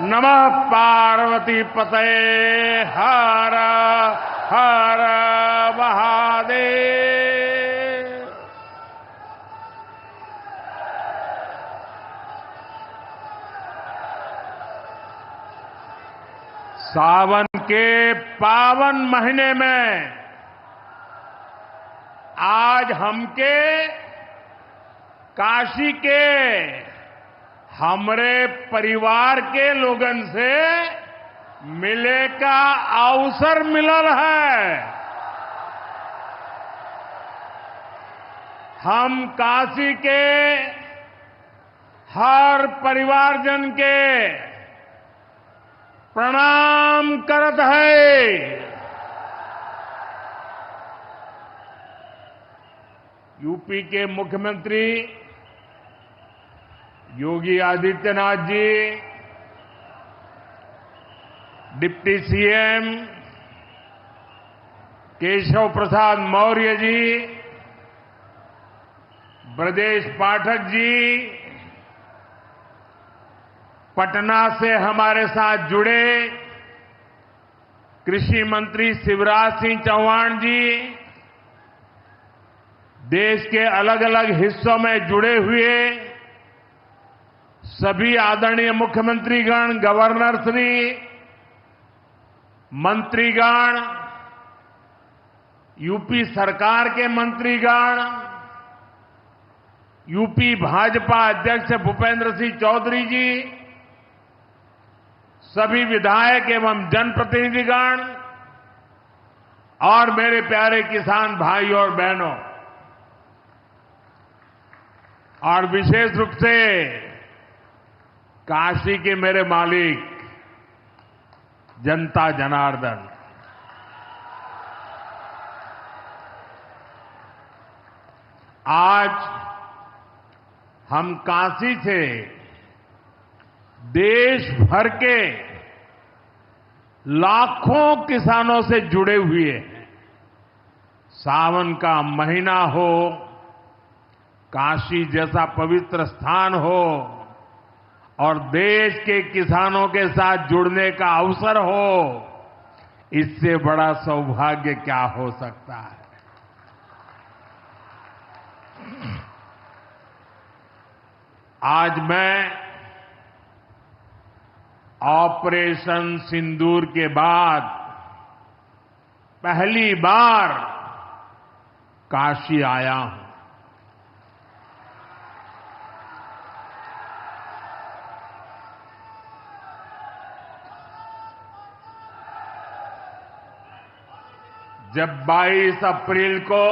नमः पार्वती पतये हर हर महादेव। सावन के पावन महीने में आज हमके काशी के हमरे परिवार के लोगन से मिले का अवसर मिलल है। हम काशी के हर परिवारजन के प्रणाम करत है। यूपी के मुख्यमंत्री योगी आदित्यनाथ जी, डिप्टी सीएम केशव प्रसाद मौर्य जी, ब्रजेश पाठक जी, पटना से हमारे साथ जुड़े कृषि मंत्री शिवराज सिंह चौहान जी, देश के अलग अलग हिस्सों में जुड़े हुए सभी आदरणीय मुख्यमंत्रीगण, गवर्नर श्री, मंत्रीगण, यूपी सरकार के मंत्रीगण, यूपी भाजपा अध्यक्ष भूपेंद्र सिंह चौधरी जी, सभी विधायक एवं जनप्रतिनिधिगण और मेरे प्यारे किसान भाइयों और बहनों, और विशेष रूप से काशी के मेरे मालिक जनता जनार्दन, आज हम काशी से देश भर के लाखों किसानों से जुड़े हुए हैं। सावन का महीना हो, काशी जैसा पवित्र स्थान हो और देश के किसानों के साथ जुड़ने का अवसर हो, इससे बड़ा सौभाग्य क्या हो सकता है। आज मैं ऑपरेशन सिंदूर के बाद पहली बार काशी आया हूं। जब 22 अप्रैल को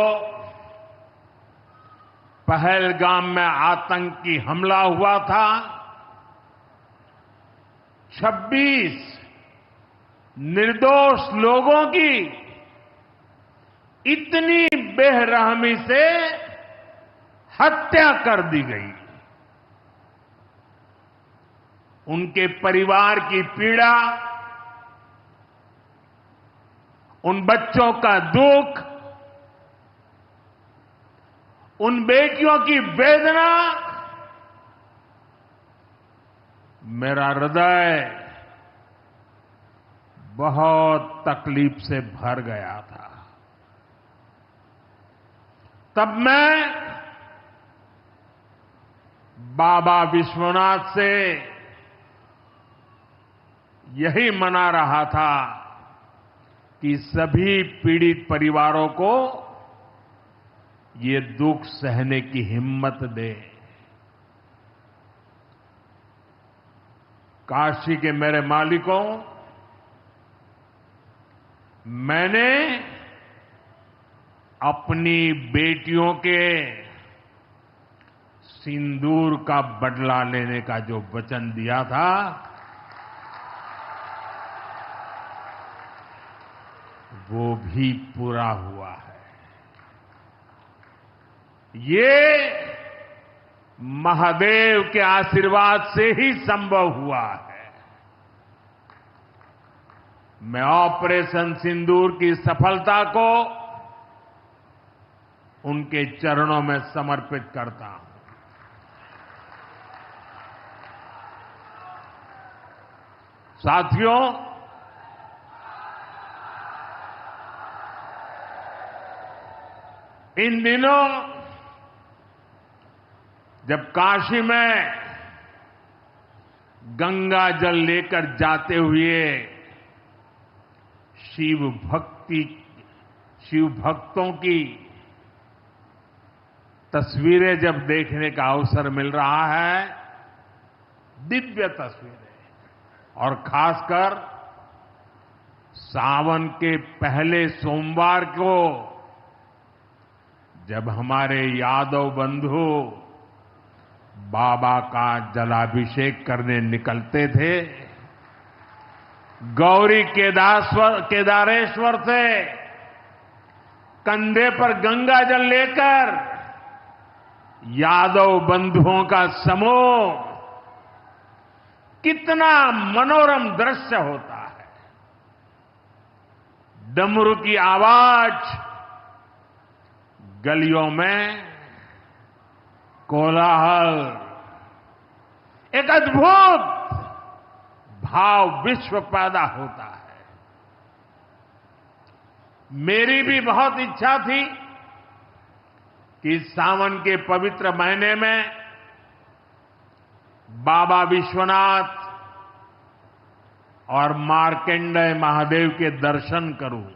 पहलगाम में आतंकी हमला हुआ था, 26 निर्दोष लोगों की इतनी बेरहमी से हत्या कर दी गई। उनके परिवार की पीड़ा, उन बच्चों का दुख, उन बेटियों की वेदना, मेरा हृदय बहुत तकलीफ से भर गया था। तब मैं बाबा विश्वनाथ से यही मना रहा था कि सभी पीड़ित परिवारों को ये दुख सहने की हिम्मत दे। काशी के मेरे मालिकों, मैंने अपनी बेटियों के सिंदूर का बदला लेने का जो वचन दिया था, वो भी पूरा हुआ है। ये महादेव के आशीर्वाद से ही संभव हुआ है। मैं ऑपरेशन सिंदूर की सफलता को उनके चरणों में समर्पित करता हूं। साथियों, इन दिनों जब काशी में गंगा जल लेकर जाते हुए शिव भक्तों की तस्वीरें जब देखने का अवसर मिल रहा है, दिव्य तस्वीरें, और खासकर सावन के पहले सोमवार को जब हमारे यादव बंधु बाबा का जलाभिषेक करने निकलते थे, गौरी केदारेश्वर से कंधे पर गंगा जल लेकर यादव बंधुओं का समूह, कितना मनोरम दृश्य होता है। डमरू की आवाज, गलियों में कोलाहल, एक अद्भुत भाव विश्व पैदा होता है। मेरी भी बहुत इच्छा थी कि सावन के पवित्र महीने में बाबा विश्वनाथ और मार्कंडेय महादेव के दर्शन करूं,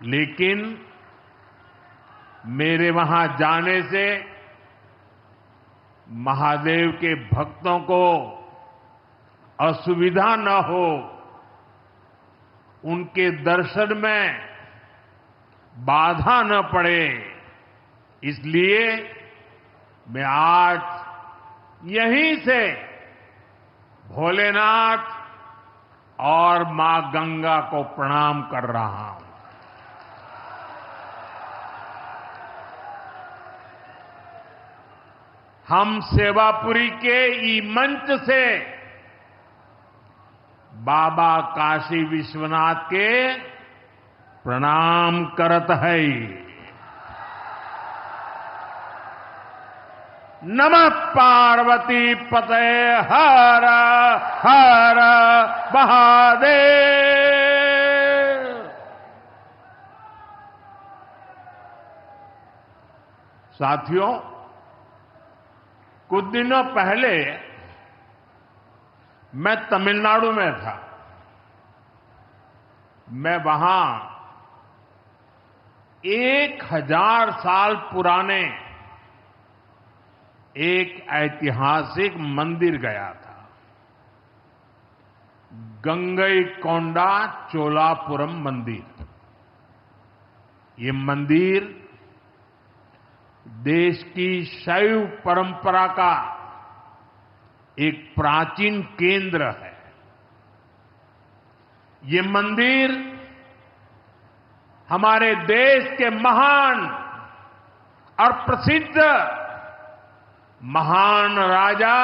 लेकिन मेरे वहां जाने से महादेव के भक्तों को असुविधा न हो, उनके दर्शन में बाधा न पड़े, इसलिए मैं आज यहीं से भोलेनाथ और मां गंगा को प्रणाम कर रहा हूं। हम सेवापुरी के ई मंच से बाबा काशी विश्वनाथ के प्रणाम करत है। नमः पार्वती पते हर हर महादेव। साथियों, कुछ दिनों पहले मैं तमिलनाडु में था। मैं वहां 1000 साल पुराने एक ऐतिहासिक मंदिर गया था, गंगईकोंडा चोलापुरम मंदिर। ये मंदिर देश की शैव परंपरा का एक प्राचीन केंद्र है। ये मंदिर हमारे देश के महान और प्रसिद्ध महान राजा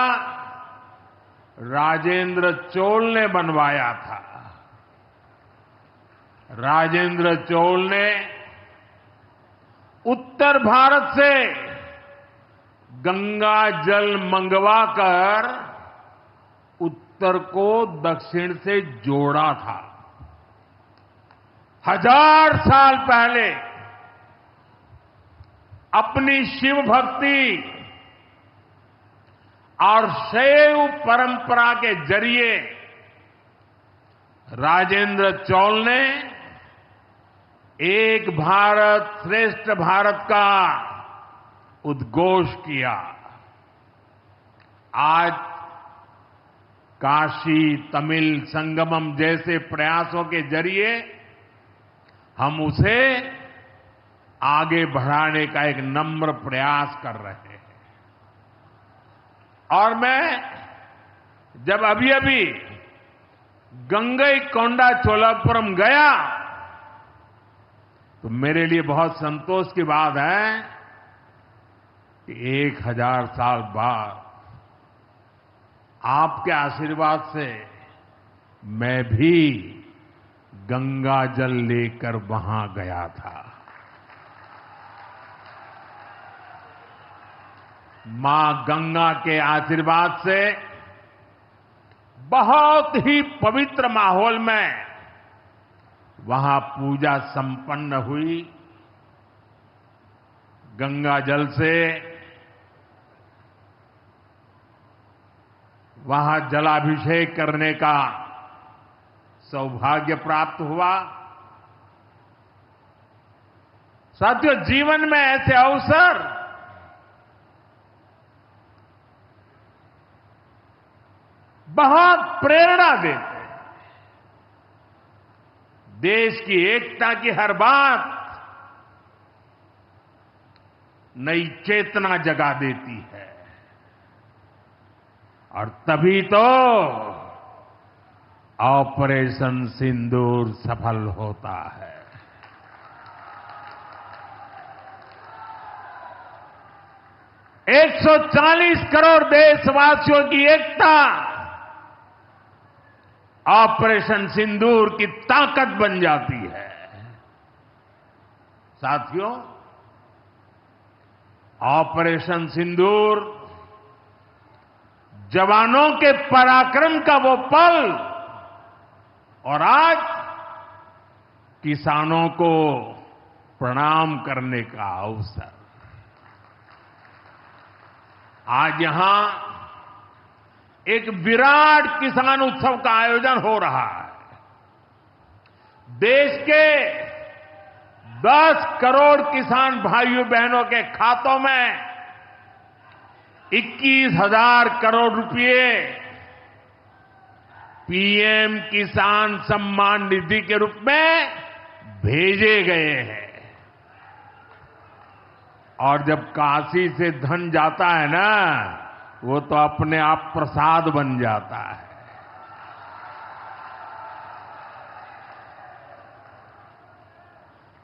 राजेंद्र चोल ने बनवाया था। राजेंद्र चोल ने उत्तर भारत से गंगा जल मंगवाकर उत्तर को दक्षिण से जोड़ा था। 1000 साल पहले अपनी शिव भक्ति और शैव परंपरा के जरिए राजेंद्र चोल ने एक भारत श्रेष्ठ भारत का उद्घोष किया। आज काशी तमिल संगमम जैसे प्रयासों के जरिए हम उसे आगे बढ़ाने का एक नम्र प्रयास कर रहे हैं। और मैं जब अभी गंगईकोंडा चोलापुरम गया तो मेरे लिए बहुत संतोष की बात है कि 1000 साल बाद आपके आशीर्वाद से मैं भी गंगा जल लेकर वहां गया था। मां गंगा के आशीर्वाद से बहुत ही पवित्र माहौल में वहां पूजा संपन्न हुई। गंगा जल से वहां जलाभिषेक करने का सौभाग्य प्राप्त हुआ। साथियों, जीवन में ऐसे अवसर बहुत प्रेरणा देते हैं। देश की एकता की हर बात नई चेतना जगा देती है और तभी तो ऑपरेशन सिंदूर सफल होता है। एक 140 करोड़ देशवासियों की एकता ऑपरेशन सिंदूर की ताकत बन जाती है। साथियों, ऑपरेशन सिंदूर जवानों के पराक्रम का वो पल और आज किसानों को प्रणाम करने का अवसर। आज यहां एक विराट किसान उत्सव का आयोजन हो रहा है। देश के 10 करोड़ किसान भाइयों बहनों के खातों में 21,000 करोड़ रुपए पीएम किसान सम्मान निधि के रूप में भेजे गए हैं। और जब काशी से धन जाता है ना, वो तो अपने आप प्रसाद बन जाता है।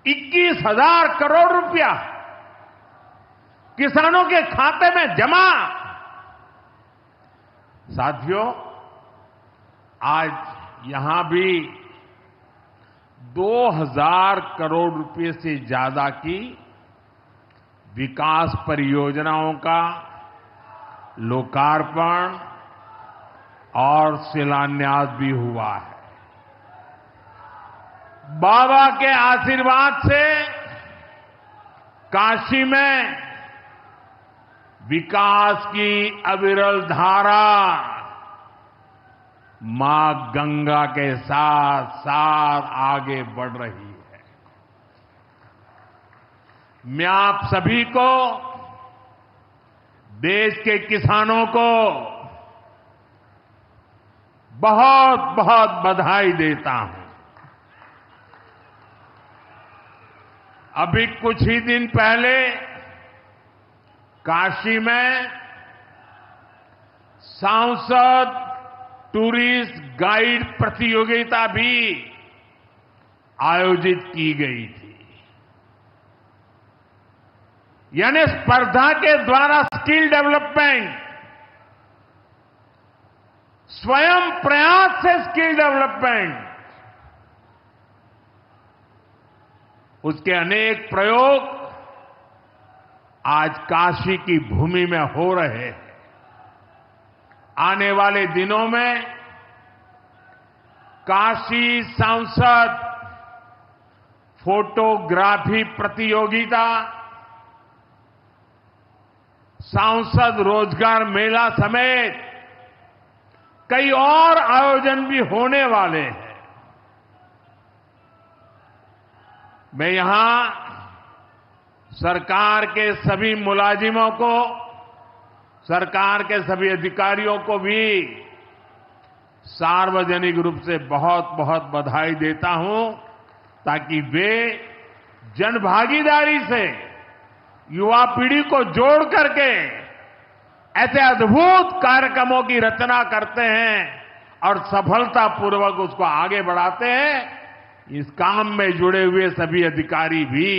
21,000 करोड़ रुपया किसानों के खाते में जमा। साथियों, आज यहां भी 2,000 करोड़ रुपए से ज्यादा की विकास परियोजनाओं का लोकार्पण और शिलान्यास भी हुआ है। बाबा के आशीर्वाद से काशी में विकास की अविरल धारा मां गंगा के साथ साथ आगे बढ़ रही है। मैं आप सभी को, देश के किसानों को बहुत बहुत बधाई देता हूं। अभी कुछ ही दिन पहले काशी में सांसद टूरिस्ट गाइड प्रतियोगिता भी आयोजित की गई थी। यानी स्पर्धा के द्वारा स्किल डेवलपमेंट, स्वयं प्रयास से स्किल डेवलपमेंट, उसके अनेक प्रयोग आज काशी की भूमि में हो रहे हैं। आने वाले दिनों में काशी सांसद फोटोग्राफी प्रतियोगिता, सांसद रोजगार मेला समेत कई और आयोजन भी होने वाले हैं। मैं यहां सरकार के सभी मुलाजिमों को, सरकार के सभी अधिकारियों को भी सार्वजनिक रूप से बहुत बहुत बधाई देता हूं, ताकि वे जनभागीदारी से युवा पीढ़ी को जोड़ करके ऐसे अद्भुत कार्यक्रमों की रचना करते हैं और सफलतापूर्वक उसको आगे बढ़ाते हैं। इस काम में जुड़े हुए सभी अधिकारी भी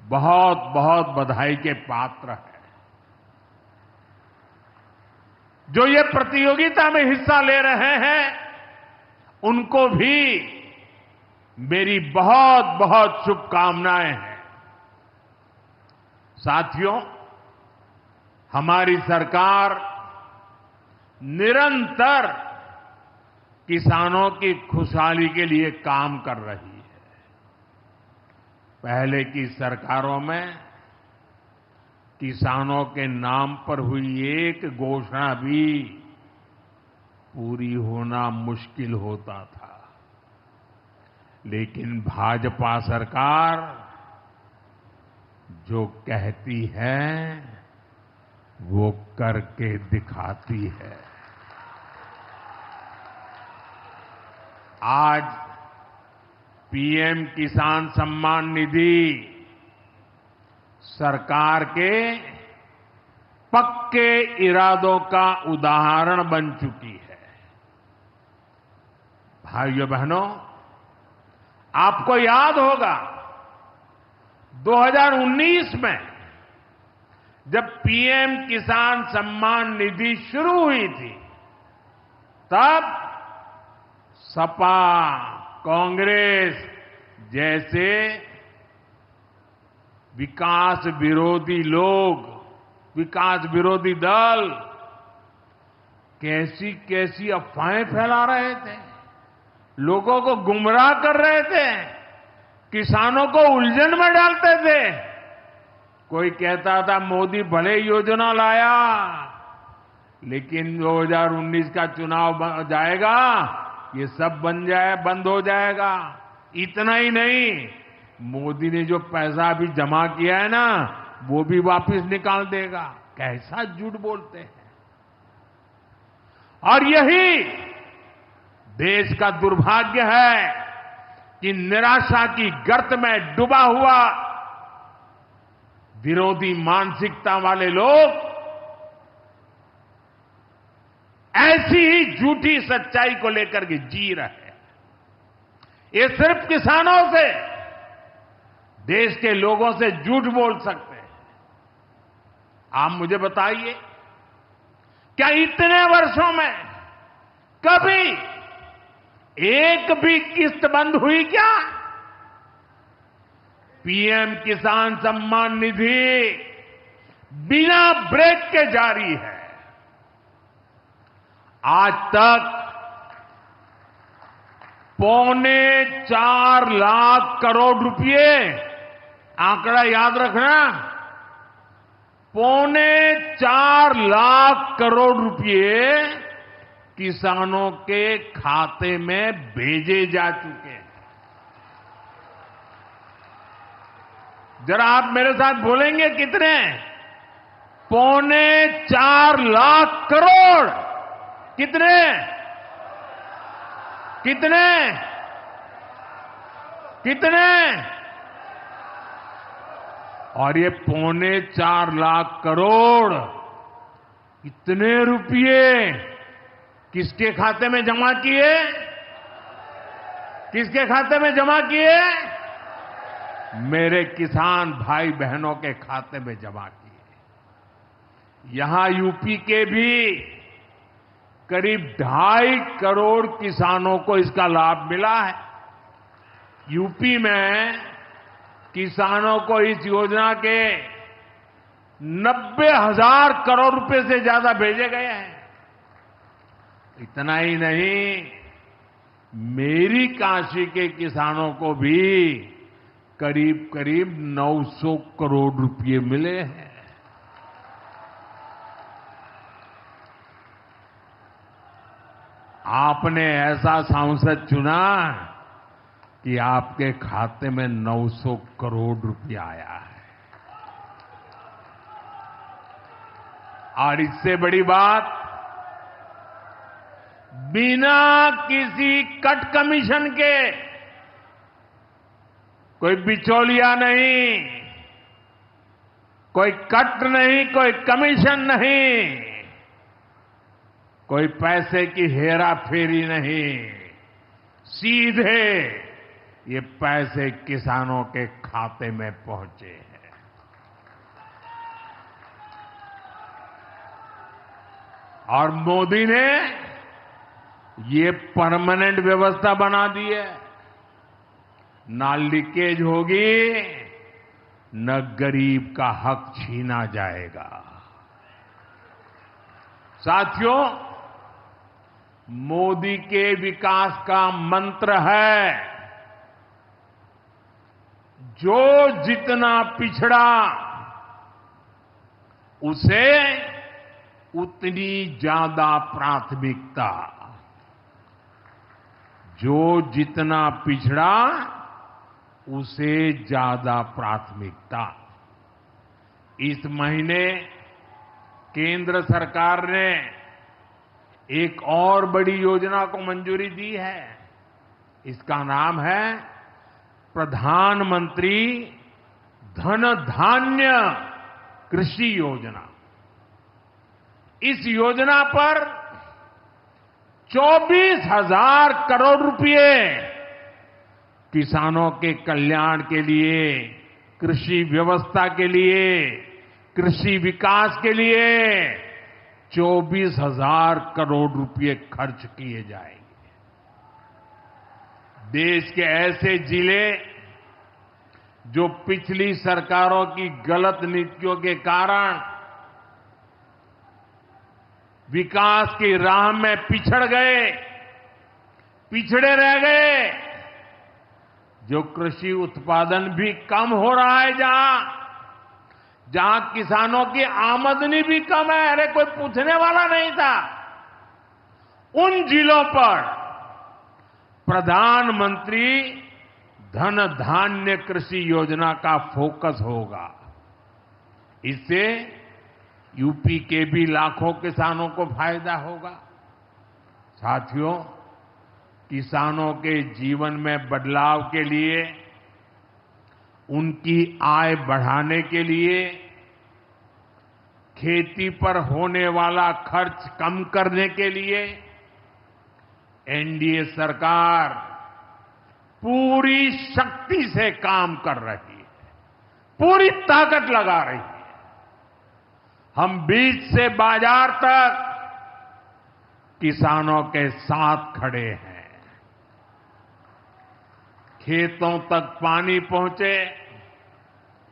बहुत बहुत बधाई के पात्र हैं। जो ये प्रतियोगिता में हिस्सा ले रहे हैं, उनको भी मेरी बहुत बहुत शुभकामनाएं हैं। साथियों, हमारी सरकार निरंतर किसानों की खुशहाली के लिए काम कर रही है। पहले की सरकारों में किसानों के नाम पर हुई एक घोषणा भी पूरी होना मुश्किल होता था। लेकिन भाजपा सरकार जो कहती है वो करके दिखाती है। आज पीएम किसान सम्मान निधि सरकार के पक्के इरादों का उदाहरण बन चुकी है। भाइयों बहनों, आपको याद होगा 2019 में जब पीएम किसान सम्मान निधि शुरू हुई थी, तब सपा, कांग्रेस जैसे विकास विरोधी लोग, विकास विरोधी दल कैसी कैसी अफवाहें फैला रहे थे, लोगों को गुमराह कर रहे थे, किसानों को उलझन में डालते थे। कोई कहता था मोदी भले योजना लाया, लेकिन 2019 का चुनाव जाएगा, ये सब बंद हो जाएगा। इतना ही नहीं, मोदी ने जो पैसा अभी जमा किया है ना, वो भी वापस निकाल देगा। कैसा झूठ बोलते हैं। और यही देश का दुर्भाग्य है कि निराशा की गर्त में डूबा हुआ विरोधी मानसिकता वाले लोग ऐसी ही झूठी सच्चाई को लेकर के जी रहे हैं। ये सिर्फ किसानों से, देश के लोगों से झूठ बोल सकते हैं। आप मुझे बताइए, क्या इतने वर्षों में कभी एक भी किस्त बंद हुई क्या? पीएम किसान सम्मान निधि बिना ब्रेक के जारी है। आज तक 4.25 लाख करोड़ रुपए, आंकड़ा याद रखना, 4.25 लाख करोड़ रुपए किसानों के खाते में भेजे जा चुके हैं। जरा आप मेरे साथ बोलेंगे कितने? 4.25 लाख करोड़। कितने? कितने? कितने? और ये 4.25 लाख करोड़ इतने रुपये किसके खाते में जमा किए? किसके खाते में जमा किए? मेरे किसान भाई बहनों के खाते में जमा किए। यहां यूपी के भी करीब 2.5 करोड़ किसानों को इसका लाभ मिला है। यूपी में किसानों को इस योजना के 90,000 करोड़ रुपए से ज्यादा भेजे गए हैं। इतना ही नहीं, मेरी काशी के किसानों को भी करीब करीब 900 करोड़ रुपए मिले हैं। आपने ऐसा सांसद चुना कि आपके खाते में 900 करोड़ रुपया आया है। और इससे बड़ी बात, बिना किसी कट कमीशन के, कोई बिचौलिया नहीं, कोई कट नहीं, कोई कमीशन नहीं, कोई पैसे की हेरा फेरी नहीं, सीधे ये पैसे किसानों के खाते में पहुंचे हैं। और मोदी ने ये परमानेंट व्यवस्था बना दी है। ना लीकेज होगी, न गरीब का हक छीना जाएगा। साथियों, मोदी के विकास का मंत्र है, जो जितना पिछड़ा उसे उतनी ज्यादा प्राथमिकता। जो जितना पिछड़ा उसे ज्यादा प्राथमिकता। इस महीने केंद्र सरकार ने एक और बड़ी योजना को मंजूरी दी है। इसका नाम है प्रधानमंत्री धन धान्य कृषि योजना। इस योजना पर 24,000 करोड़ रुपए किसानों के कल्याण के लिए, कृषि व्यवस्था के लिए, कृषि विकास के लिए 24,000 करोड़ रुपए खर्च किए जाएंगे। देश के ऐसे जिले जो पिछली सरकारों की गलत नीतियों के कारण विकास की राह में पिछड़ गए, पिछड़े रह गए, जो कृषि उत्पादन भी कम हो रहा है, जहां किसानों की आमदनी भी कम है, अरे कोई पूछने वाला नहीं था, उन जिलों पर प्रधानमंत्री धन धान्य कृषि योजना का फोकस होगा। इससे यूपी के भी लाखों किसानों को फायदा होगा। साथियों, किसानों के जीवन में बदलाव के लिए, उनकी आय बढ़ाने के लिए, खेती पर होने वाला खर्च कम करने के लिए एनडीए सरकार पूरी शक्ति से काम कर रही है, पूरी ताकत लगा रही है। हम बीज से बाजार तक किसानों के साथ खड़े हैं। खेतों तक पानी पहुंचे,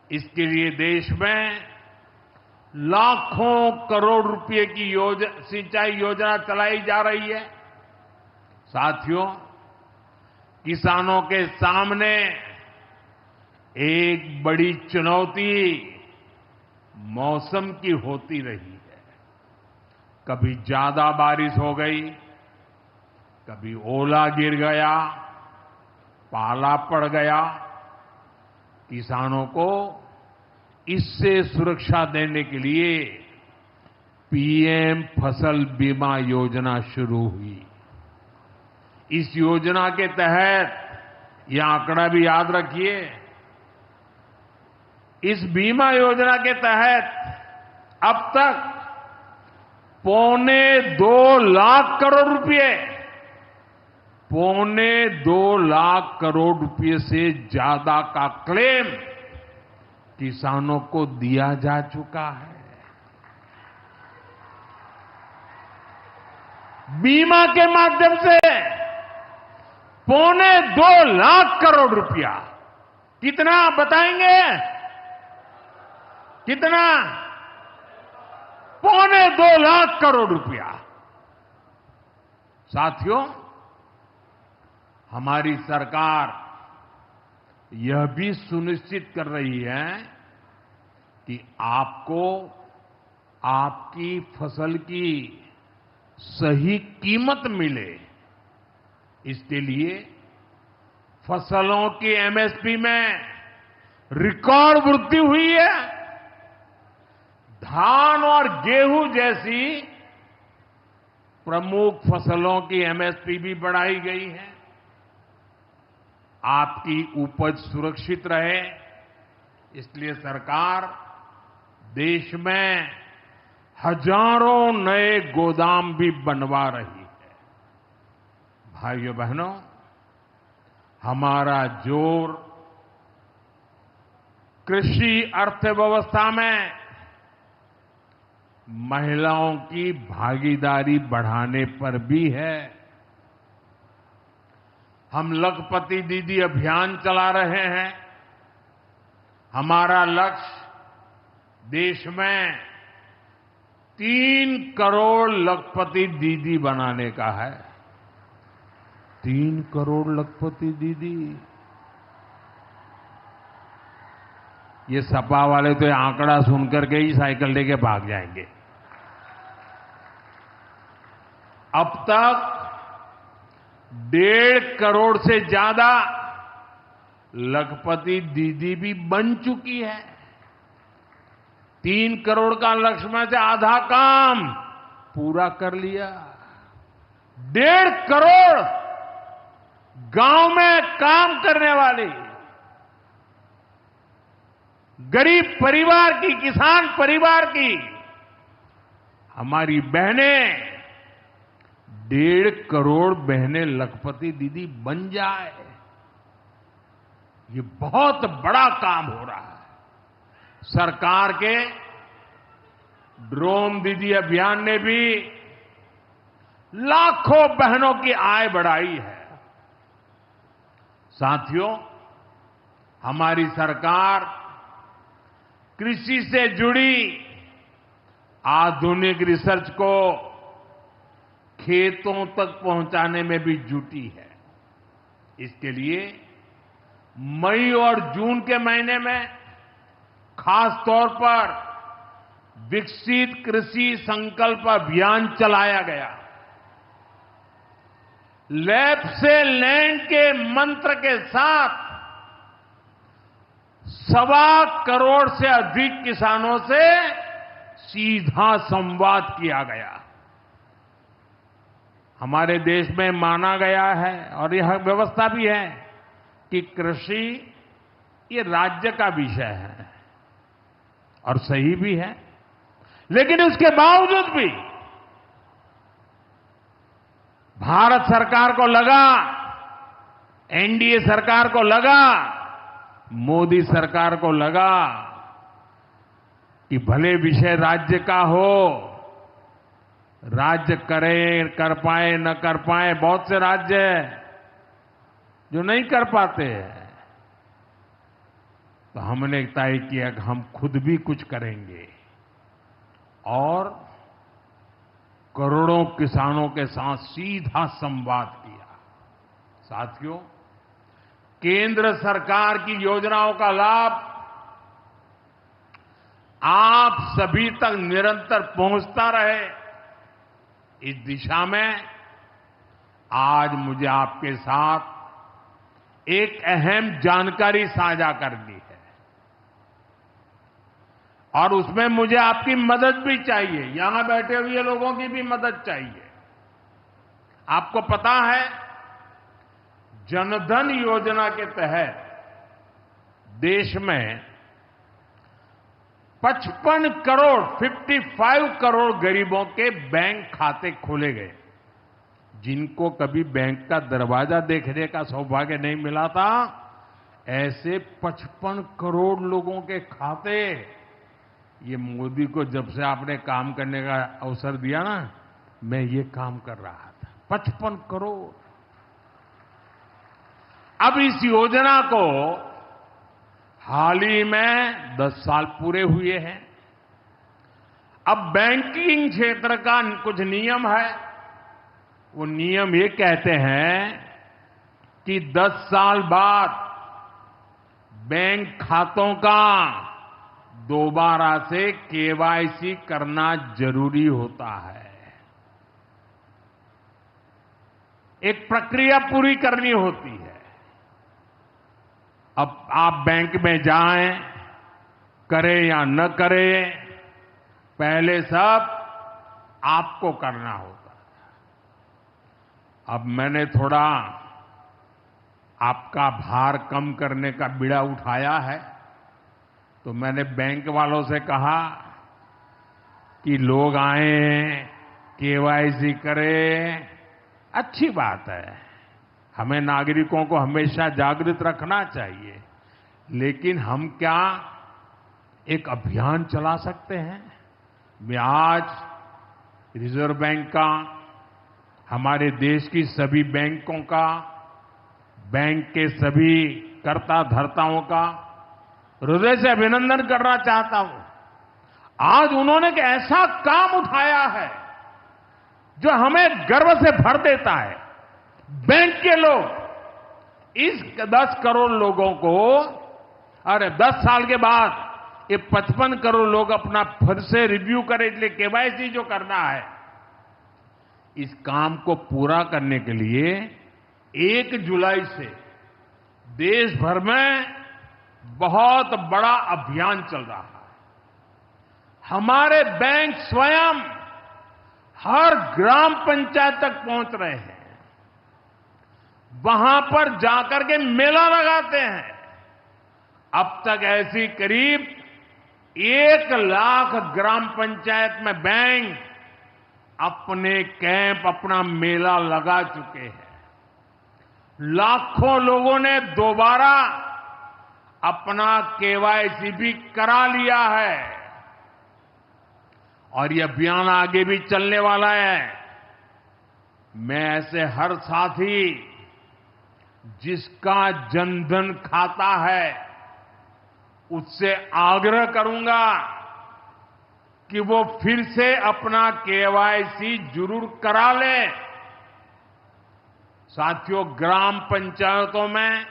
इसके लिए देश में लाखों करोड़ रुपए की सिंचाई योजना चलाई जा रही है। साथियों, किसानों के सामने एक बड़ी चुनौती मौसम की होती रही है। कभी ज्यादा बारिश हो गई, कभी ओला गिर गया, पाला पड़ गया। किसानों को इससे सुरक्षा देने के लिए पीएम फसल बीमा योजना शुरू हुई। इस योजना के तहत, यह आंकड़ा भी याद रखिए, इस बीमा योजना के तहत अब तक 2.25 लाख करोड़ रुपए, 2.25 लाख करोड़ रुपए से ज्यादा का क्लेम किसानों को दिया जा चुका है। बीमा के माध्यम से 2.25 लाख करोड़ रुपया। कितना बताएंगे? कितना? 2.25 लाख करोड़ रुपया। साथियों, हमारी सरकार यह भी सुनिश्चित कर रही है कि आपको आपकी फसल की सही कीमत मिले। इसके लिए फसलों की एमएसपी में रिकॉर्ड वृद्धि हुई है। धान और गेहूं जैसी प्रमुख फसलों की एमएसपी भी बढ़ाई गई है। आपकी उपज सुरक्षित रहे, इसलिए सरकार देश में हजारों नए गोदाम भी बनवा रही है। भाइयों बहनों, हमारा जोर कृषि अर्थव्यवस्था में महिलाओं की भागीदारी बढ़ाने पर भी है। हम लखपति दीदी अभियान चला रहे हैं। हमारा लक्ष्य देश में 3 करोड़ लखपति दीदी बनाने का है। 3 करोड़ लखपति दीदी। ये सपा वाले तो ये आंकड़ा सुनकर के ही साइकिल लेके भाग जाएंगे। अब तक 1.5 करोड़ से ज्यादा लखपति दीदी भी बन चुकी है। 3 करोड़ का लक्ष्य में से आधा काम पूरा कर लिया। 1.5 करोड़ गांव में काम करने वाली गरीब परिवार की, किसान परिवार की हमारी बहनें, 1.5 करोड़ बहनें लखपति दीदी बन जाए, ये बहुत बड़ा काम हो रहा है। सरकार के ड्रोन दीदी अभियान ने भी लाखों बहनों की आय बढ़ाई है। साथियों, हमारी सरकार कृषि से जुड़ी आधुनिक रिसर्च को खेतों तक पहुंचाने में भी जुटी है। इसके लिए मई और जून के महीने में खास तौर पर विकसित कृषि संकल्प अभियान चलाया गया। लैब से लैंड के मंत्र के साथ 1.25 करोड़ से अधिक किसानों से सीधा संवाद किया गया। हमारे देश में माना गया है और यह व्यवस्था भी है कि कृषि ये राज्य का विषय है और सही भी है, लेकिन उसके बावजूद भी भारत सरकार को लगा, एनडीए सरकार को लगा, मोदी सरकार को लगा कि भले विषय राज्य का हो, राज्य करे, कर पाए न कर पाए, बहुत से राज्य हैं जो नहीं कर पाते हैं, तो हमने तय किया कि हम खुद भी कुछ करेंगे और करोड़ों किसानों के साथ सीधा संवाद किया। साथियों, केंद्र सरकार की योजनाओं का लाभ आप सभी तक निरंतर पहुंचता रहे, इस दिशा में आज मुझे आपके साथ एक अहम जानकारी साझा करनी है और उसमें मुझे आपकी मदद भी चाहिए। यहां बैठे हुए लोगों की भी मदद चाहिए। आपको पता है, जनधन योजना के तहत देश में 55 करोड़ गरीबों के बैंक खाते खोले गए। जिनको कभी बैंक का दरवाजा देखने का सौभाग्य नहीं मिला था, ऐसे 55 करोड़ लोगों के खाते, ये मोदी को जब से आपने काम करने का अवसर दिया ना, मैं ये काम कर रहा था। 55 करोड़। अब इस योजना को हाल ही में 10 साल पूरे हुए हैं। अब बैंकिंग क्षेत्र का कुछ नियम है। वो नियम ये कहते हैं कि 10 साल बाद बैंक खातों का दोबारा से केवाईसी करना जरूरी होता है। एक प्रक्रिया पूरी करनी होती है। अब आप बैंक में जाएं, करें या न करें, पहले सब आपको करना होता है। अब मैंने थोड़ा आपका भार कम करने का बीड़ा उठाया है, तो मैंने बैंक वालों से कहा कि लोग आएं, केवाईसी करें, अच्छी बात है, हमें नागरिकों को हमेशा जागृत रखना चाहिए, लेकिन हम क्या एक अभियान चला सकते हैं? मैं आज रिजर्व बैंक का, हमारे देश की सभी बैंकों का, बैंक के सभी कर्ता धर्ताओं का हृदय से अभिनंदन करना चाहता हूं। आज उन्होंने एक ऐसा काम उठाया है जो हमें गर्व से भर देता है। बैंक के लोग इस 10 करोड़ लोगों को, अरे 10 साल के बाद ये 55 करोड़ लोग अपना फिर से रिव्यू करें, इसलिए केवाईसी जो करना है, इस काम को पूरा करने के लिए 1 जुलाई से देश भर में बहुत बड़ा अभियान चल रहा है। हमारे बैंक स्वयं हर ग्राम पंचायत तक पहुंच रहे हैं, वहां पर जाकर के मेला लगाते हैं। अब तक ऐसी करीब 1 लाख ग्राम पंचायत में बैंक अपने कैंप, अपना मेला लगा चुके हैं। लाखों लोगों ने दोबारा अपना केवाईसी भी करा लिया है और ये अभियान आगे भी चलने वाला है। मैं ऐसे हर साथी जिसका जनधन खाता है उससे आग्रह करूंगा कि वो फिर से अपना केवाईसी जरूर करा ले। साथियों, ग्राम पंचायतों में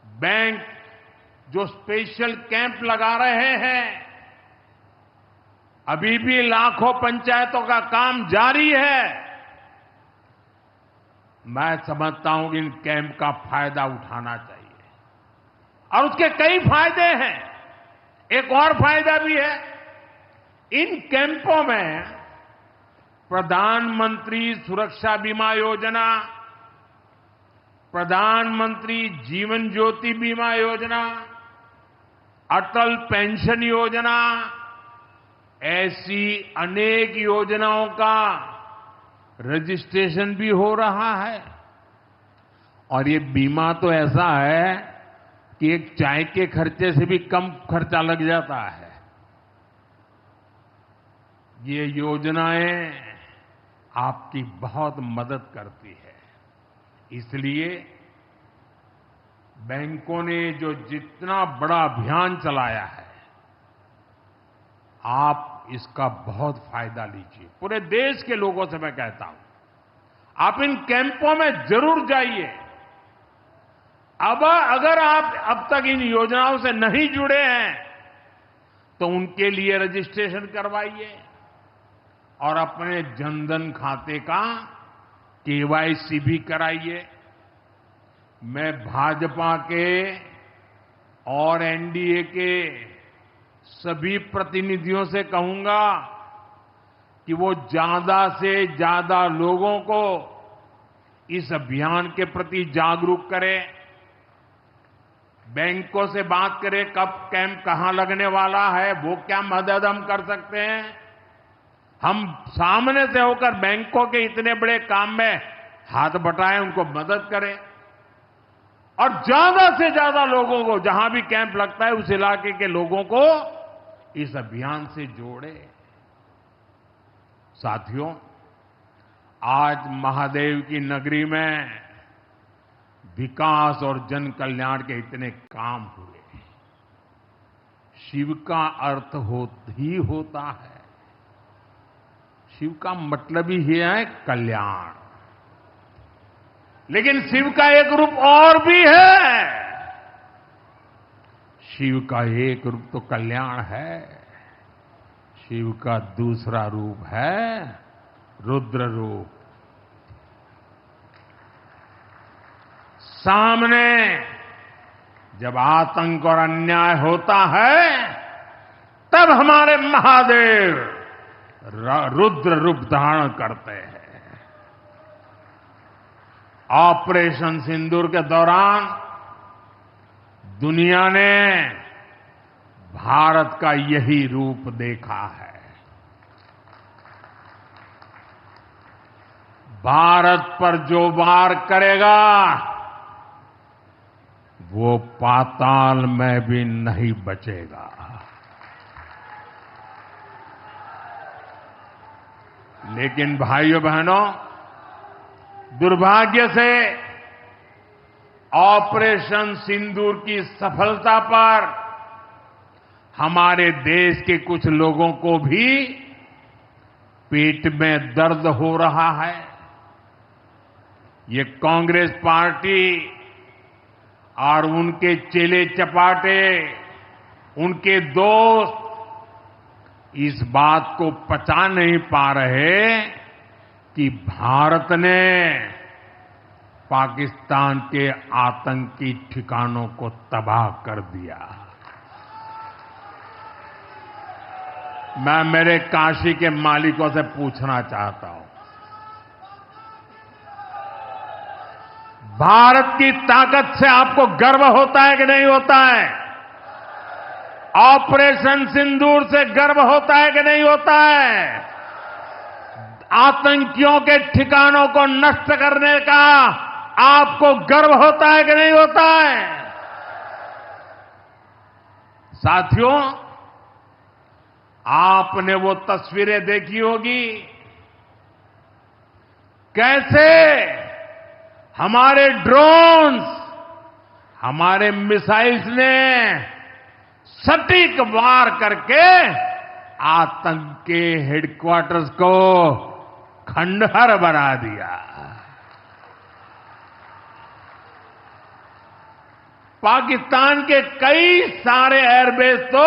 बैंक जो स्पेशल कैंप लगा रहे हैं, अभी भी लाखों पंचायतों का काम जारी है। मैं समझता हूं कि इन कैंप का फायदा उठाना चाहिए और उसके कई फायदे हैं। एक और फायदा भी है, इन कैंपों में प्रधानमंत्री सुरक्षा बीमा योजना, प्रधानमंत्री जीवन ज्योति बीमा योजना, अटल पेंशन योजना, ऐसी अनेक योजनाओं का रजिस्ट्रेशन भी हो रहा है। और ये बीमा तो ऐसा है कि एक चाय के खर्चे से भी कम खर्चा लग जाता है। ये योजनाएं आपकी बहुत मदद करती है। इसलिए बैंकों ने जो जितना बड़ा अभियान चलाया है, आप इसका बहुत फायदा लीजिए। पूरे देश के लोगों से मैं कहता हूं, आप इन कैंपों में जरूर जाइए। अब अगर आप अब तक इन योजनाओं से नहीं जुड़े हैं तो उनके लिए रजिस्ट्रेशन करवाइए और अपने जनधन खाते का केवाईसी भी कराइए। मैं भाजपा के और एनडीए के सभी प्रतिनिधियों से कहूंगा कि वो ज्यादा से ज्यादा लोगों को इस अभियान के प्रति जागरूक करें। बैंकों से बात करें कब कैंप कहां लगने वाला है, वो क्या मदद हम कर सकते हैं। हम सामने से होकर बैंकों के इतने बड़े काम में हाथ बटाएं, उनको मदद करें और ज्यादा से ज्यादा लोगों को, जहां भी कैंप लगता है उस इलाके के लोगों को इस अभियान से जोड़े। साथियों, आज महादेव की नगरी में विकास और जन कल्याण के इतने काम हुए। शिव का अर्थ ही होता है, शिव का मतलब ही है कल्याण। लेकिन शिव का एक रूप और भी है। शिव का एक रूप तो कल्याण है, शिव का दूसरा रूप है रुद्र रूप। सामने जब आतंक और अन्याय होता है तब हमारे महादेव रुद्र रूप धारण करते हैं। ऑपरेशन सिंदूर के दौरान दुनिया ने भारत का यही रूप देखा है। भारत पर जो वार करेगा वो पाताल में भी नहीं बचेगा। लेकिन भाइयों बहनों, दुर्भाग्य से ऑपरेशन सिंदूर की सफलता पर हमारे देश के कुछ लोगों को भी पेट में दर्द हो रहा है। ये कांग्रेस पार्टी और उनके चेले चपाटे, उनके दोस्त इस बात को पचा नहीं पा रहे कि भारत ने पाकिस्तान के आतंकी ठिकानों को तबाह कर दिया। मैं मेरे काशी के मालिकों से पूछना चाहता हूं, भारत की ताकत से आपको गर्व होता है कि नहीं होता है? ऑपरेशन सिंदूर से गर्व होता है कि नहीं होता है? आतंकियों के ठिकानों को नष्ट करने का आपको गर्व होता है कि नहीं होता है? साथियों, आपने वो तस्वीरें देखी होगी, कैसे हमारे ड्रोन्स, हमारे मिसाइल्स ने सटीक वार करके आतंक के हेडक्वार्टर्स को खंडहर बना दिया। पाकिस्तान के कई सारे एयरबेस तो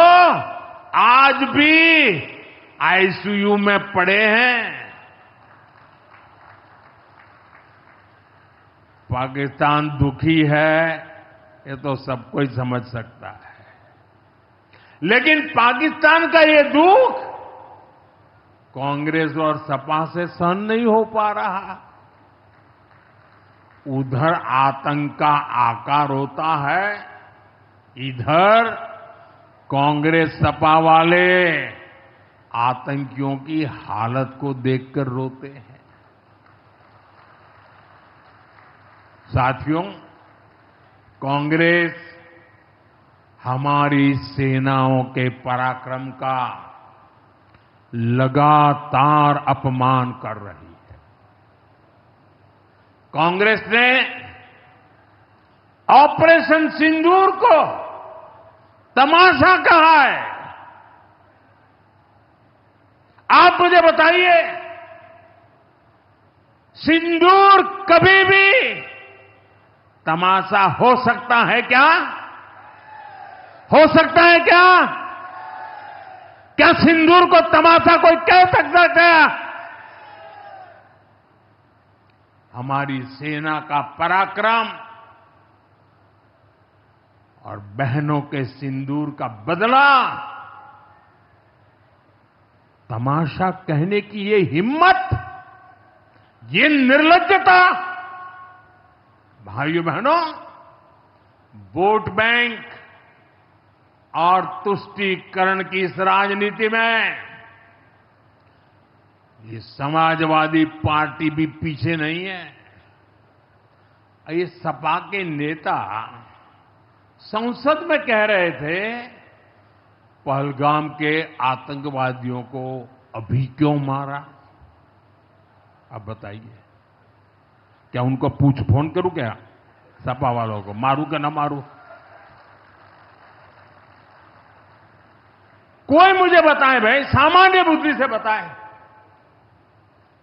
आज भी आईसीयू में पड़े हैं। पाकिस्तान दुखी है, ये तो सब कोई समझ सकता है, लेकिन पाकिस्तान का ये दुख कांग्रेस और सपा से सहन नहीं हो पा रहा। उधर आतंक का आकार होता है, इधर कांग्रेस सपा वाले आतंकियों की हालत को देखकर रोते हैं। साथियों, कांग्रेस हमारी सेनाओं के पराक्रम का लगातार अपमान कर रही है। कांग्रेस ने ऑपरेशन सिंदूर को तमाशा कहा है। आप मुझे बताइए, सिंदूर कभी भी तमाशा हो सकता है क्या? हो सकता है क्या? क्या सिंदूर को तमाशा कोई कह सकता है क्या? हमारी सेना का पराक्रम और बहनों के सिंदूर का बदला तमाशा कहने की ये हिम्मत, ये निर्लज्जता, भाइयों बहनों, वोट बैंक और तुष्टीकरण की इस राजनीति में ये समाजवादी पार्टी भी पीछे नहीं है। ये सपा के नेता संसद में कह रहे थे, पहलगाम के आतंकवादियों को अभी क्यों मारा? अब बताइए, क्या उनको पूछ फोन करूं क्या? सपा वालों को मारूं कि ना मारूं? कोई मुझे बताए भाई, सामान्य बुद्धि से बताए,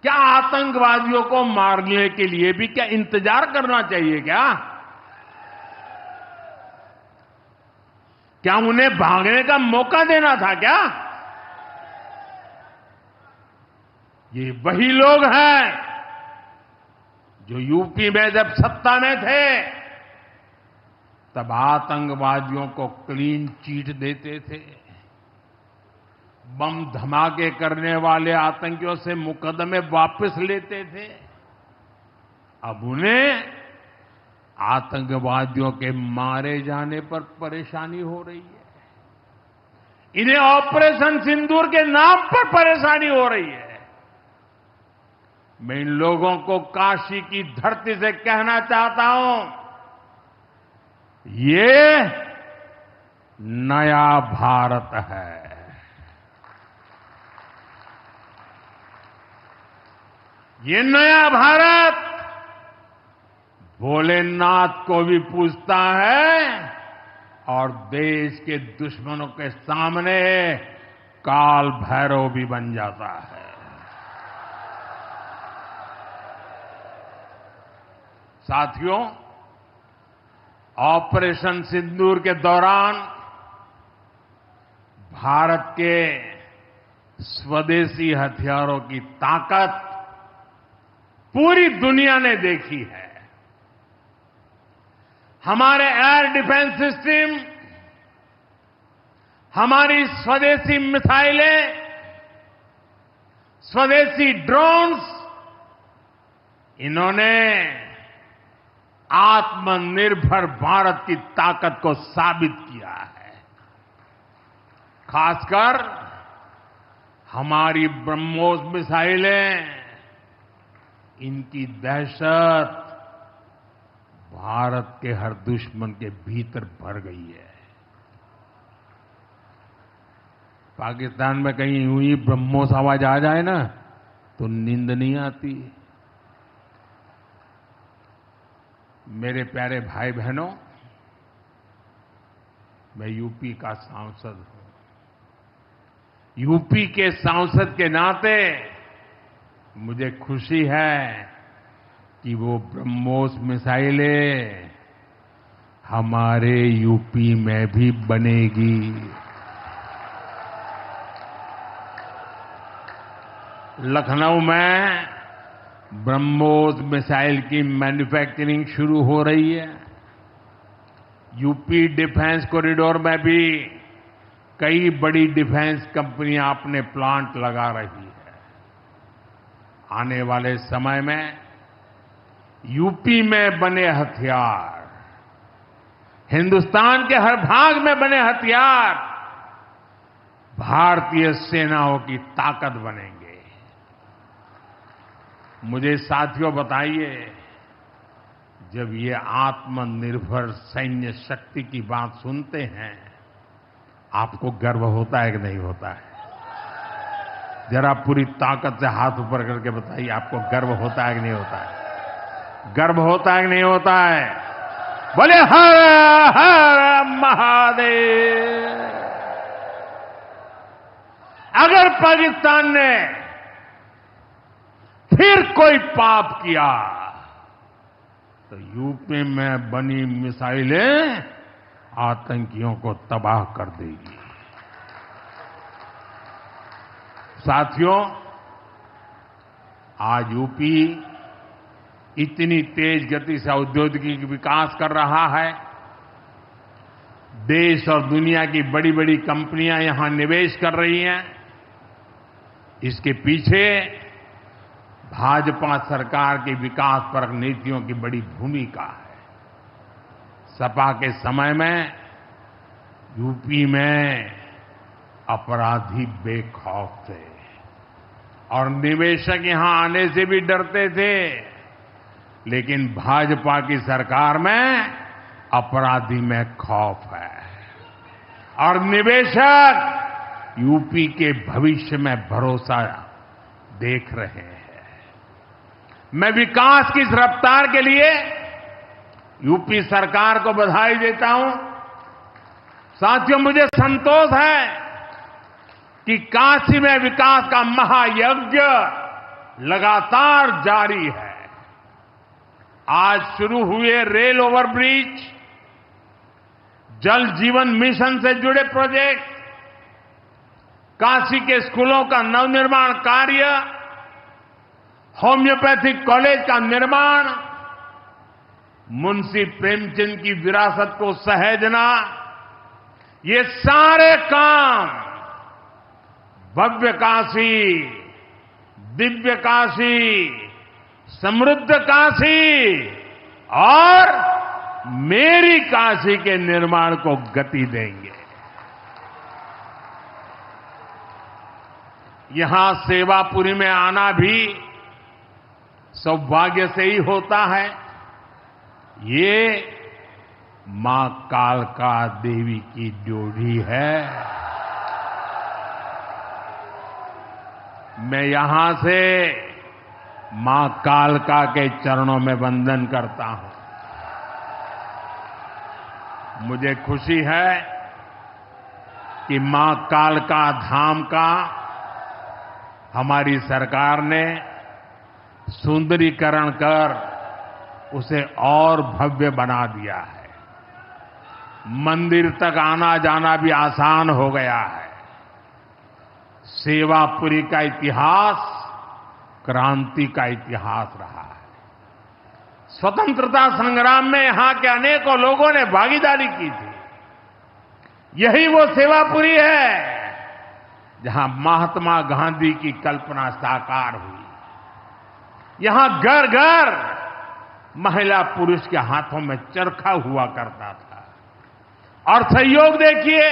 क्या आतंकवादियों को मारने के लिए भी क्या इंतजार करना चाहिए क्या? क्या उन्हें भागने का मौका देना था क्या? ये वही लोग हैं जो यूपी में जब सत्ता में थे तब आतंकवादियों को क्लीन चिट देते थे, बम धमाके करने वाले आतंकियों से मुकदमे वापस लेते थे। अब उन्हें आतंकवादियों के मारे जाने पर परेशानी हो रही है। इन्हें ऑपरेशन सिंदूर के नाम पर परेशानी हो रही है। मैं इन लोगों को काशी की धरती से कहना चाहता हूं, ये नया भारत है। ये नया भारत भोलेनाथ को भी पूछता है और देश के दुश्मनों के सामने काल भैरव भी बन जाता है। साथियों, ऑपरेशन सिंदूर के दौरान भारत के स्वदेशी हथियारों की ताकत पूरी दुनिया ने देखी है। हमारे एयर डिफेंस सिस्टम, हमारी स्वदेशी मिसाइलें, स्वदेशी ड्रोन्स, इन्होंने आत्मनिर्भर भारत की ताकत को साबित किया है। खासकर हमारी ब्रह्मोस मिसाइलें, इनकी दहशत भारत के हर दुश्मन के भीतर भर गई है। पाकिस्तान में कहीं यूं ही ब्रह्मोस आवाज आ जाए ना तो नींद नहीं आती। मेरे प्यारे भाई बहनों, मैं यूपी का सांसद हूं। यूपी के सांसद के नाते मुझे खुशी है कि वो ब्रह्मोस मिसाइलें हमारे यूपी में भी बनेगी। लखनऊ में ब्रह्मोस मिसाइल की मैन्युफैक्चरिंग शुरू हो रही है। यूपी डिफेंस कॉरिडोर में भी कई बड़ी डिफेंस कंपनियां अपने प्लांट लगा रही है। आने वाले समय में यूपी में बने हथियार, हिंदुस्तान के हर भाग में बने हथियार भारतीय सेनाओं की ताकत बनेंगे। मुझे साथियों बताइए, जब ये आत्मनिर्भर सैन्य शक्ति की बात सुनते हैं, आपको गर्व होता है कि नहीं होता है? जरा पूरी ताकत से हाथ ऊपर करके बताइए, आपको गर्व होता है कि नहीं होता है? गर्व होता है कि नहीं होता है? बोले हर हर महादेव। अगर पाकिस्तान ने फिर कोई पाप किया तो यूपी में बनी मिसाइलें आतंकियों को तबाह कर देगी। साथियों, आज यूपी इतनी तेज गति से औद्योगिक विकास कर रहा है। देश और दुनिया की बड़ी बड़ी कंपनियां यहां निवेश कर रही हैं। इसके पीछे भाजपा सरकार की विकासपरक नीतियों की बड़ी भूमिका है। सपा के समय में यूपी में अपराधी बेखौफ थे और निवेशक यहां आने से भी डरते थे, लेकिन भाजपा की सरकार में अपराधी में खौफ है और निवेशक यूपी के भविष्य में भरोसा देख रहे हैं। मैं विकास की इस रफ्तार के लिए यूपी सरकार को बधाई देता हूं। साथियों, मुझे संतोष है कि काशी में विकास का महायज्ञ लगातार जारी है। आज शुरू हुए रेल ओवरब्रिज, जल जीवन मिशन से जुड़े प्रोजेक्ट, काशी के स्कूलों का नवनिर्माण कार्य, होम्योपैथिक कॉलेज का निर्माण, मुंशी प्रेमचंद की विरासत को सहेजना, ये सारे काम भव्य काशी, दिव्य काशी, समृद्ध काशी और मेरी काशी के निर्माण को गति देंगे। यहां सेवापुरी में आना भी सौभाग्य से ही होता है। ये मां कालका देवी की ड्योढ़ी है। मैं यहां से मां कालका के चरणों में वंदन करता हूं। मुझे खुशी है कि मां कालका धाम का हमारी सरकार ने सुंदरीकरण कर उसे और भव्य बना दिया है। मंदिर तक आना जाना भी आसान हो गया है। सेवापुरी का इतिहास क्रांति का इतिहास रहा है। स्वतंत्रता संग्राम में यहां के अनेकों लोगों ने भागीदारी की थी। यही वो सेवापुरी है जहां महात्मा गांधी की कल्पना साकार हुई। यहां घर घर महिला पुरुष के हाथों में चरखा हुआ करता था। और सहयोग देखिए,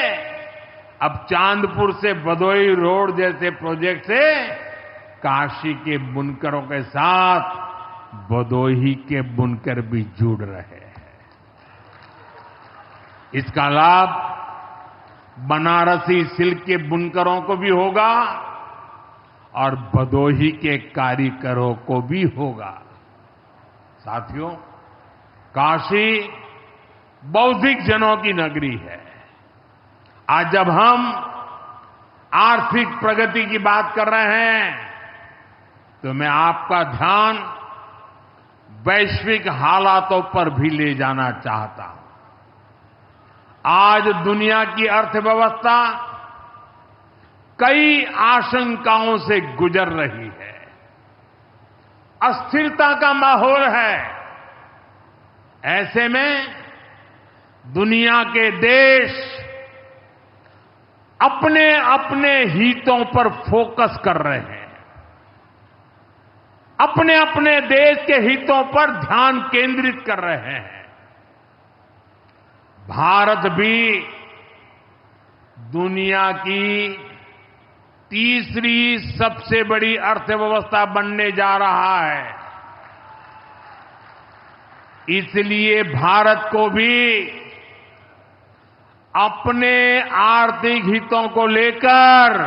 अब चांदपुर से भदोई रोड जैसे प्रोजेक्ट से काशी के बुनकरों के साथ भदोही के बुनकर भी जुड़ रहे हैं। इसका लाभ बनारसी सिल्क के बुनकरों को भी होगा और भदोही के कारीगरों को भी होगा। साथियों, काशी बौद्धिक जनों की नगरी है। आज जब हम आर्थिक प्रगति की बात कर रहे हैं तो मैं आपका ध्यान वैश्विक हालातों पर भी ले जाना चाहता हूं। आज दुनिया की अर्थव्यवस्था कई आशंकाओं से गुजर रही है। अस्थिरता का माहौल है। ऐसे में दुनिया के देश अपने अपने हितों पर फोकस कर रहे हैं। अपने अपने देश के हितों पर ध्यान केंद्रित कर रहे हैं। भारत भी दुनिया की तीसरी सबसे बड़ी अर्थव्यवस्था बनने जा रहा है। इसलिए भारत को भी अपने आर्थिक हितों को लेकर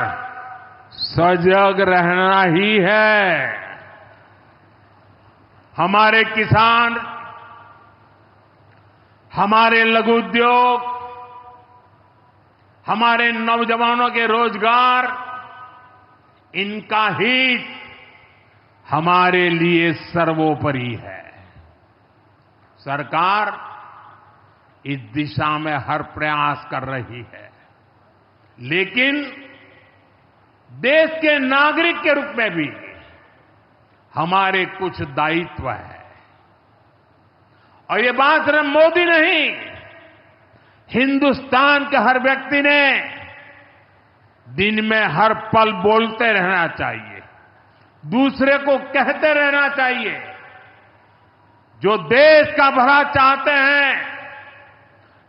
सजग रहना ही है। हमारे किसान, हमारे लघु उद्योग, हमारे नौजवानों के रोजगार, इनका हित हमारे लिए सर्वोपरि है। सरकार इस दिशा में हर प्रयास कर रही है, लेकिन देश के नागरिक के रूप में भी हमारे कुछ दायित्व है। और ये बात सिर्फ मोदी नहीं, हिंदुस्तान के हर व्यक्ति ने दिन में हर पल बोलते रहना चाहिए, दूसरे को कहते रहना चाहिए। जो देश का भला चाहते हैं,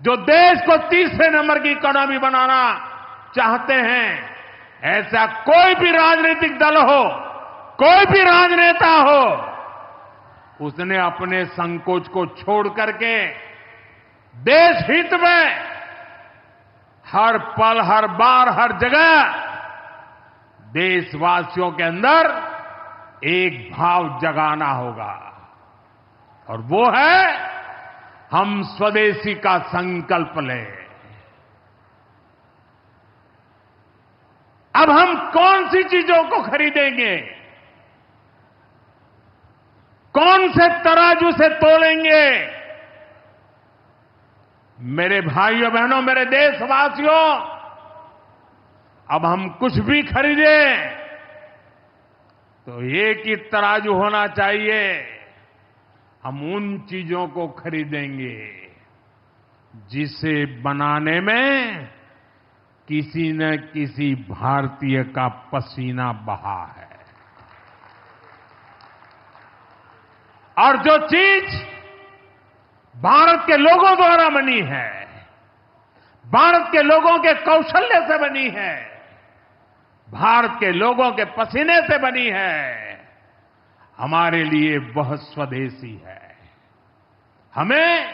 जो देश को तीसरे नंबर की इकोनॉमी बनाना चाहते हैं, ऐसा कोई भी राजनीतिक दल हो, कोई भी राजनेता हो, उसने अपने संकोच को छोड़ करके देश हित में हर पल, हर बार, हर जगह देशवासियों के अंदर एक भाव जगाना होगा। और वो है, हम स्वदेशी का संकल्प लें। अब हम कौन सी चीजों को खरीदेंगे, कौन से तराजू से तोलेंगे? मेरे भाइयों बहनों, मेरे देशवासियों, अब हम कुछ भी खरीदें तो एक ही तराजू होना चाहिए। हम उन चीजों को खरीदेंगे जिसे बनाने में किसी न किसी भारतीय का पसीना बहा है। और जो चीज भारत के लोगों द्वारा बनी है, भारत के लोगों के कौशल्य से बनी है, भारत के लोगों के पसीने से बनी है, हमारे लिए वह स्वदेशी है। हमें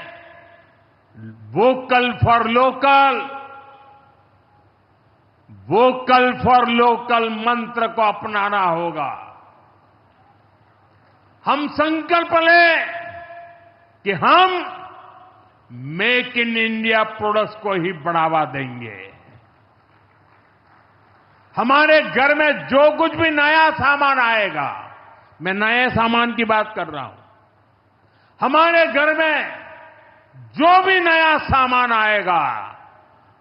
vocal for local, vocal for local मंत्र को अपनाना होगा। हम संकल्प लें कि हम मेक इन इंडिया प्रोडक्ट्स को ही बढ़ावा देंगे। हमारे घर में जो कुछ भी नया सामान आएगा, मैं नए सामान की बात कर रहा हूं, हमारे घर में जो भी नया सामान आएगा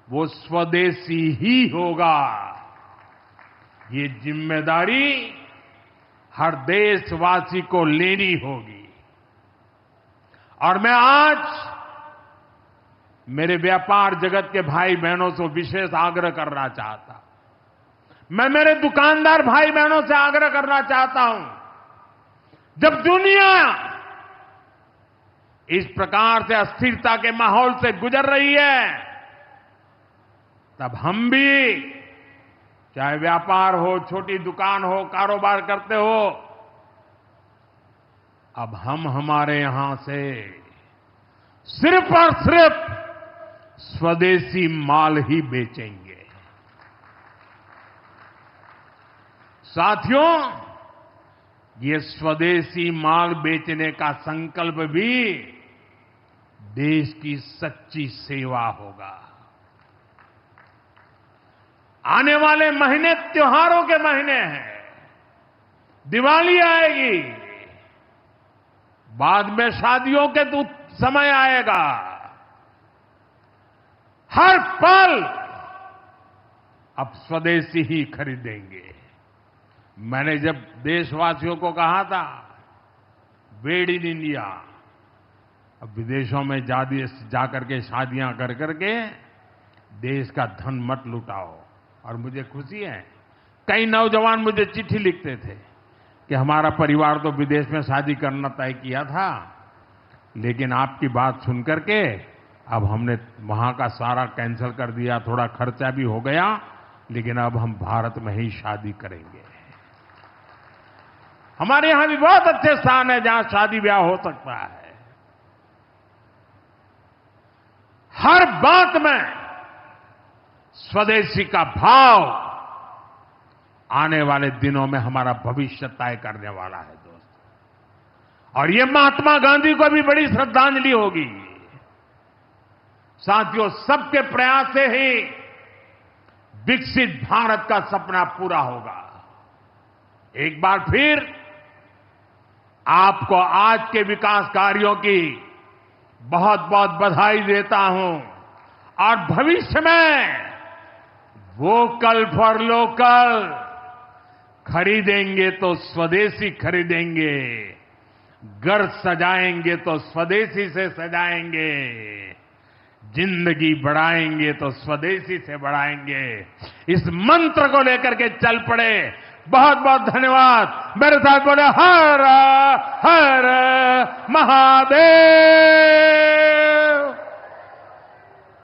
वो स्वदेशी ही होगा। ये जिम्मेदारी हर देशवासी को लेनी होगी। और मैं आज मेरे व्यापार जगत के भाई बहनों से विशेष आग्रह करना चाहता हूं। मैं मेरे दुकानदार भाई बहनों से आग्रह करना चाहता हूं, जब दुनिया इस प्रकार से अस्थिरता के माहौल से गुजर रही है, तब हम भी, चाहे व्यापार हो, छोटी दुकान हो, कारोबार करते हो, अब हम हमारे यहां से सिर्फ और सिर्फ स्वदेशी माल ही बेचेंगे। साथियों, ये स्वदेशी माल बेचने का संकल्प भी देश की सच्ची सेवा होगा। आने वाले महीने त्योहारों के महीने हैं, दिवाली आएगी, बाद में शादियों के समय आएगा। हर पल अब स्वदेशी ही खरीदेंगे। मैंने जब देशवासियों को कहा था मेड इन इंडिया, अब विदेशों में जाकर के शादियां कर करके देश का धन मत लुटाओ। और मुझे खुशी है, कई नौजवान मुझे चिट्ठी लिखते थे कि हमारा परिवार तो विदेश में शादी करना तय किया था, लेकिन आपकी बात सुन करके अब हमने वहां का सारा कैंसिल कर दिया, थोड़ा खर्चा भी हो गया, लेकिन अब हम भारत में ही शादी करेंगे। हमारे यहां भी बहुत अच्छे स्थान है जहां शादी ब्याह हो सकता है। हर बात में स्वदेशी का भाव आने वाले दिनों में हमारा भविष्य तय करने वाला है दोस्तों। और ये महात्मा गांधी को भी बड़ी श्रद्धांजलि होगी। साथियों, सबके प्रयास से ही विकसित भारत का सपना पूरा होगा। एक बार फिर आपको आज के विकास कार्यों की बहुत बहुत बधाई देता हूं। और भविष्य में वोकल फॉर लोकल, खरीदेंगे तो स्वदेशी खरीदेंगे, घर सजाएंगे तो स्वदेशी से सजाएंगे, जिंदगी बढ़ाएंगे तो स्वदेशी से बढ़ाएंगे। इस मंत्र को लेकर के चल पड़े। बहुत बहुत धन्यवाद। मेरे साथ बोले हर हर महादेव।